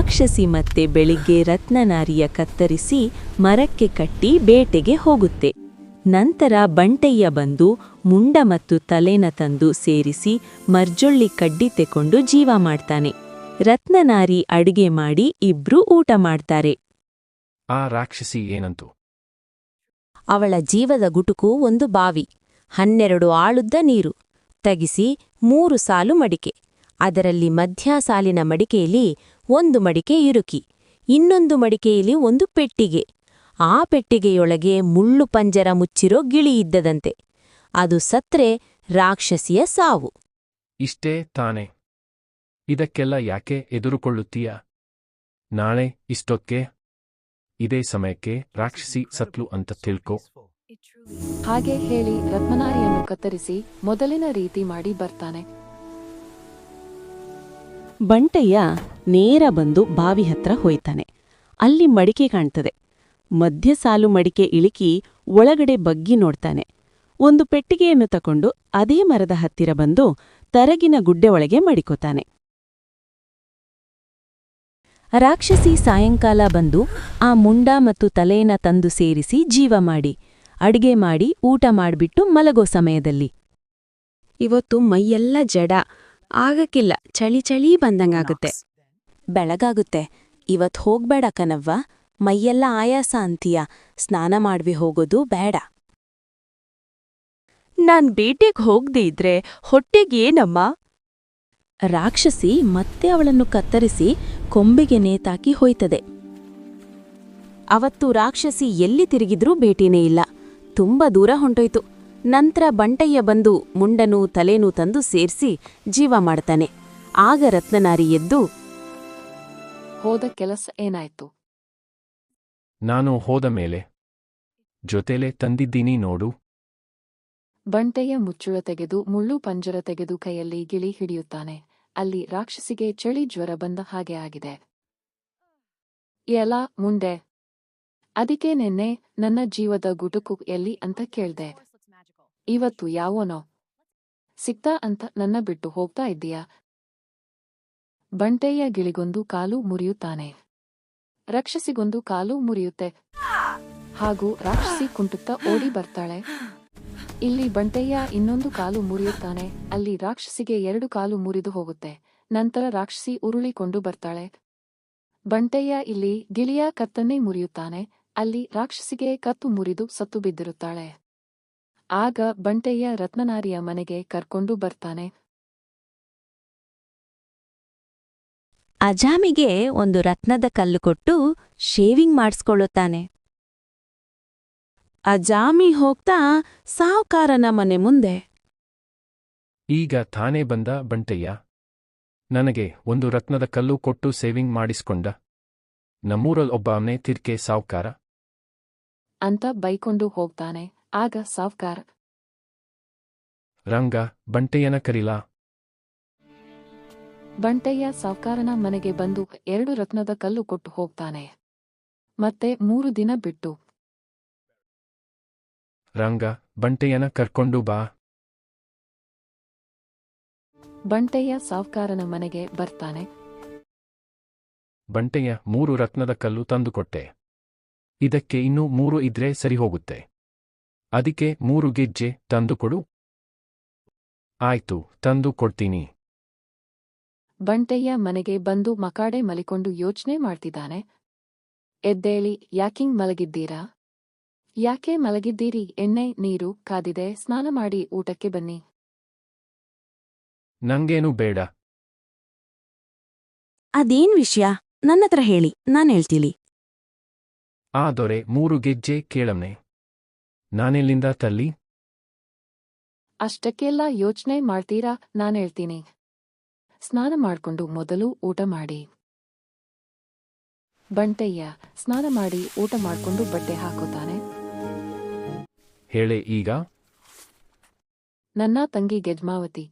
ರಾಕ್ಷಸಿ ಮತ್ತೆ ಬೆಳಿಗ್ಗೆ ರತ್ನನಾರಿಯ ಕತ್ತರಿಸಿ ಮರಕ್ಕೆ ಕಟ್ಟಿ ಬೇಟೆಗೆ ಹೋಗುತ್ತೆ. ನಂತರ ಬಂಟಯ್ಯ ಬಂದು ಮುಂಡ ಮತ್ತು ತಲೆನ ತಂದು ಸೇರಿಸಿ ಮರ್ಜೊಳ್ಳಿ ಕಡ್ಡಿ ತೆಕೊಂಡು ಜೀವ ಮಾಡ್ತಾನೆ. ರತ್ನನಾರಿ ಅಡಿಗೆ ಮಾಡಿ ಇಬ್ರೂ ಊಟ ಮಾಡ್ತಾರೆ. ಆ ರಾಕ್ಷಸಿ ಏನಂತು? ಅವಳ ಜೀವದ ಗುಟುಕು ಒಂದು ಬಾವಿ, 12 ಆಳುದ್ದ ನೀರು, ತಗಿಸಿ 3 ಸಾಲು ಮಡಿಕೆ. ಅದರಲ್ಲಿ ಮಧ್ಯ ಸಾಲಿನ ಮಡಿಕೆಯಲ್ಲಿ 1 ಮಡಿಕೆ ಇರುಕಿ, ಇನ್ನೊಂದು ಮಡಿಕೆಯಲ್ಲಿ 1 ಪೆಟ್ಟಿಗೆ. ಆ ಪೆಟ್ಟಿಗೆಯೊಳಗೆ ಮುಳ್ಳು ಪಂಜರ ಮುಚ್ಚಿರೋ ಗಿಳಿ ಇದ್ದದಂತೆ. ಅದು ಸತ್ರೆ ರಾಕ್ಷಸಿಯ ಸಾವು. ಇಷ್ಟೇ ತಾನೆ? ಇದಕ್ಕೆಲ್ಲ ಯಾಕೆ ಎದುರುಕೊಳ್ಳುತ್ತೀಯ? ನಾಳೆ ಇಷ್ಟೊಕ್ಕೆ ಇದೇ ಸಮಯಕ್ಕೆ ರಾಕ್ಷಸಿ ಸತ್ಲು ಅಂತ ತಿಳ್ಕೊ. ಹಾಗೆ ಹೇಳಿ ರತ್ನನಾರಿಯನ್ನು ಕತ್ತರಿಸಿ ಮೊದಲಿನ ರೀತಿ ಮಾಡಿ ಬರ್ತಾನೆ. ಬಂಟಯ್ಯ ನೇರ ಬಂದು ಬಾವಿ ಹತ್ರ ಹೋಯ್ತಾನೆ. ಅಲ್ಲಿ ಮಡಿಕೆ ಕಾಣ್ತದೆ. ಮಧ್ಯ ಸಾಲು ಮಡಿಕೆ ಇಳಿಕಿ ಒಳಗಡೆ ಬಗ್ಗಿ ನೋಡ್ತಾನೆ. 1 ಪೆಟ್ಟಿಗೆಯನ್ನು ತಕೊಂಡು ಅದೇ ಮರದ ಹತ್ತಿರ ಬಂದು ತರಗಿನ ಗುಡ್ಡೆ ಒಳಗೆ ಮಡಿಕೋತಾನೆ. ರಾಕ್ಷಸಿ ಸಾಯಂಕಾಲ ಬಂದು ಆ ಮುಂಡ ಮತ್ತು ತಲೆಯನ್ನ ತಂದು ಸೇರಿಸಿ ಜೀವ ಮಾಡಿ ಅಡ್ಗೆ ಮಾಡಿ ಊಟ ಮಾಡ್ಬಿಟ್ಟು ಮಲಗೋ ಸಮಯದಲ್ಲಿ, ಇವತ್ತು ಮೈಯೆಲ್ಲ ಜಡ ಆಗಕ್ಕಿಲ್ಲ, ಚಳಿ ಚಳಿ ಬಂದಂಗಾಗುತ್ತೆ. ಬೆಳಗಾಗುತ್ತೆ, ಇವತ್ ಹೋಗ್ಬೇಡ ಕನವ್ವ, ಮೈಯೆಲ್ಲ ಆಯಾಸ ಅಂತೀಯ, ಸ್ನಾನ ಮಾಡ್ವಿ ಹೋಗೋದು ಬೇಡ. ನಾನ್ ಬೇಟೆಗ್ ಹೋಗ್ದೇ ಇದ್ರೆ ಹೊಟ್ಟೆಗೇನಮ್ಮ? ರಾಕ್ಷಸಿ ಮತ್ತೆ ಅವಳನ್ನು ಕತ್ತರಿಸಿ ಕೊಂಬೆಗೆ ನೇತಾಕಿ ಹೋಯ್ತದೆ. ಅವತ್ತು ರಾಕ್ಷಸಿ ಎಲ್ಲಿ ತಿರುಗಿದ್ರೂ ಭೇಟಿನೇ ಇಲ್ಲ, ತುಂಬ ದೂರ ಹೊಂಟೋಯ್ತು. ನಂತರ ಬಂಟಯ್ಯ ಬಂದು ಮುಂಡನೂ ತಲೆನೂ ತಂದು ಸೇರ್ಸಿ ಜೀವ ಮಾಡ್ತಾನೆ. ಆಗ ರತ್ನನಾರಿ ಎದ್ದು, ಹೋದ ಕೆಲಸ ಏನಾಯ್ತು? ನಾನು ಹೋದ ಮೇಲೆ ಜೊತೆಲೆ ತಂದಿದ್ದೀನಿ ನೋಡು. ಬಂಟೆಯ ಮುಚ್ಚುಳ ತೆಗೆದು ಮುಳ್ಳು ಪಂಜರ ತೆಗೆದು ಕೈಯಲ್ಲಿ ಗಿಳಿ ಹಿಡಿಯುತ್ತಾನೆ. ಅಲ್ಲಿ ರಾಕ್ಷಸಿಗೆ ಚಳಿ ಜ್ವರ ಬಂದ ಹಾಗೆ ಆಗಿದೆ. ಎಲ್ಲ ಮುಂಡೆ, ಅದಕ್ಕೆ ನೆನ್ನೆ ನನ್ನ ಜೀವದ ಗುಟುಕು ಎಲ್ಲಿ ಅಂತ ಕೇಳ್ದೆ. ಇವತ್ತು ಯಾವನೋ ಸಿಕ್ತಾ ಅಂತ ನನ್ನ ಬಿಟ್ಟು ಹೋಗ್ತಾ ಇದ್ದೀಯಾ? ಬಂಟೆಯ ಗಿಳಿಗೊಂದು ಕಾಲು ಮುರಿಯುತ್ತಾನೆ, ರಾಕ್ಷಸಿಗೊಂದು ಕಾಲು ಮುರಿಯುತ್ತೆ. ಹಾಗೂ ರಾಕ್ಷಸಿ ಕುಂಟುತ್ತಾ ಓಡಿ ಬರ್ತಾಳೆ. ಇಲ್ಲಿ ಬಂಟಯ್ಯ ಇನ್ನೊಂದು ಕಾಲು ಮುರಿಯುತ್ತಾನೆ, ಅಲ್ಲಿ ರಾಕ್ಷಸಿಗೆ 2 ಕಾಲು ಮುರಿದು ಹೋಗುತ್ತೆ. ನಂತರ ರಾಕ್ಷಸಿ ಉರುಳಿಕೊಂಡು ಬರ್ತಾಳೆ. ಬಂಟಯ್ಯ ಇಲ್ಲಿ ಗಿಳಿಯ ಕತ್ತನ್ನೇ ಮುರಿಯುತ್ತಾನೆ, ಅಲ್ಲಿ ರಾಕ್ಷಸಿಗೆ ಕತ್ತು ಮುರಿದು ಸತ್ತು ಬಿದ್ದಿರುತ್ತಾಳೆ. ಆಗ ಬಂಟಯ್ಯ ರತ್ನನಾರಿಯ ಮನೆಗೆ ಕರ್ಕೊಂಡು ಬರ್ತಾನೆ. ಅಜಾಮಿಗೆ ಒಂದು ರತ್ನದ ಕಲ್ಲು ಕೊಟ್ಟು ಶೇವಿಂಗ್ ಮಾಡಿಸ್ಕೊಳ್ಳುತ್ತಾನೆ. ಅಜಾಮಿ ಹೋಗ್ತಾ ಸಾವ್ಕಾರನ ಮನೆ ಮುಂದೆ, ಈಗ ತಾನೇ ಬಂದ ಬಂಟಯ್ಯ ನನಗೆ 1 ರತ್ನದ ಕಲ್ಲು ಕೊಟ್ಟು ಸೇವಿಂಗ್ ಮಾಡಿಸ್ಕೊಂಡ. ನಮ್ಮೂರಲ್ಲಿ ಒಬ್ಬನೇ ತಿರ್ಕೆ ಸಾವ್ಕಾರ ಅಂತ ಬೈಕೊಂಡು ಹೋಗ್ತಾನೆ. ಆಗ ಸಾವ್ಕಾರ, ರಂಗ, ಬಂಟಯ್ಯನ ಕರಿಲಾ? ಬಂಟಯ್ಯ ಸಾವ್ಕಾರನ ಮನೆಗೆ ಬಂದು 2 ರತ್ನದ ಕಲ್ಲು ಕೊಟ್ಟು ಹೋಗ್ತಾನೆ. ಮತ್ತೆ 3 ದಿನ ಬಿಟ್ಟು ರಂಗ, ಬಂಟಯ್ಯನ ಕರ್ಕೊಂಡು ಬಾ. ಬಂಟಯ್ಯ ಸಾವ್ಕಾರನ ಮನೆಗೆ ಬರ್ತಾನೆ. ಬಂಟಯ್ಯ 3 ರತ್ನದ ಕಲ್ಲು ತಂದುಕೊಟ್ಟೆ. ಇದಕ್ಕೆ ಇನ್ನೂ 3 ಇದ್ರೆ ಸರಿ ಹೋಗುತ್ತೆ. ಅದಕ್ಕೆ 3 ಗೆಜ್ಜೆ ತಂದುಕೊಡು. ಆಯ್ತು, ತಂದು ಕೊಡ್ತೀನಿ. ಬಂಟಯ್ಯ ಮನೆಗೆ ಬಂದು ಮಕಾಡೆ ಮಲಿಕೊಂಡು ಯೋಚನೆ ಮಾಡ್ತಿದ್ದಾನೆ. ಎದ್ದೇಳಿ, ಯಾಕಿಂಗ್ ಮಲಗಿದ್ದೀರಾ? ಯಾಕೆ ಮಲಗಿದ್ದೀರಿ? ಎಣ್ಣೆ ನೀರು ಕಾದಿದೆ, ಸ್ನಾನ ಮಾಡಿ ಊಟಕ್ಕೆ ಬನ್ನಿ. ನಂಗೇನು ಬೇಡ. ಅದೇನ್ ವಿಷಯ ನನ್ನತ್ರ ಹೇಳಿ, ನಾನ್ ಹೇಳ್ತೀನಿ. ಆ ದೊರೆ 3 ಗೆಜ್ಜೆ ಕೇಳಮ್ನೆ, ನಾನೆಲ್ಲಿಂದ ತಲ್ಲಿ? ಅಷ್ಟಕ್ಕೆಲ್ಲ ಯೋಚನೆ ಮಾಡ್ತೀರಾ? ನಾನೇಳ್ತೀನಿ. ಸ್ನಾನ ಮಾಡ್ಕೊಂಡು ಮೊದಲು ಊಟ ಮಾಡಿ. ಬಂಟಯ್ಯ ಸ್ನಾನ ಮಾಡಿ ಊಟ ಮಾಡ್ಕೊಂಡು ಬಟ್ಟೆ ಹಾಕೋತಾನೆ. ಹೇಳೆ ಈಗ. ನನ್ನ ತಂಗಿ ಗೆಜ್ಮಾವತಿ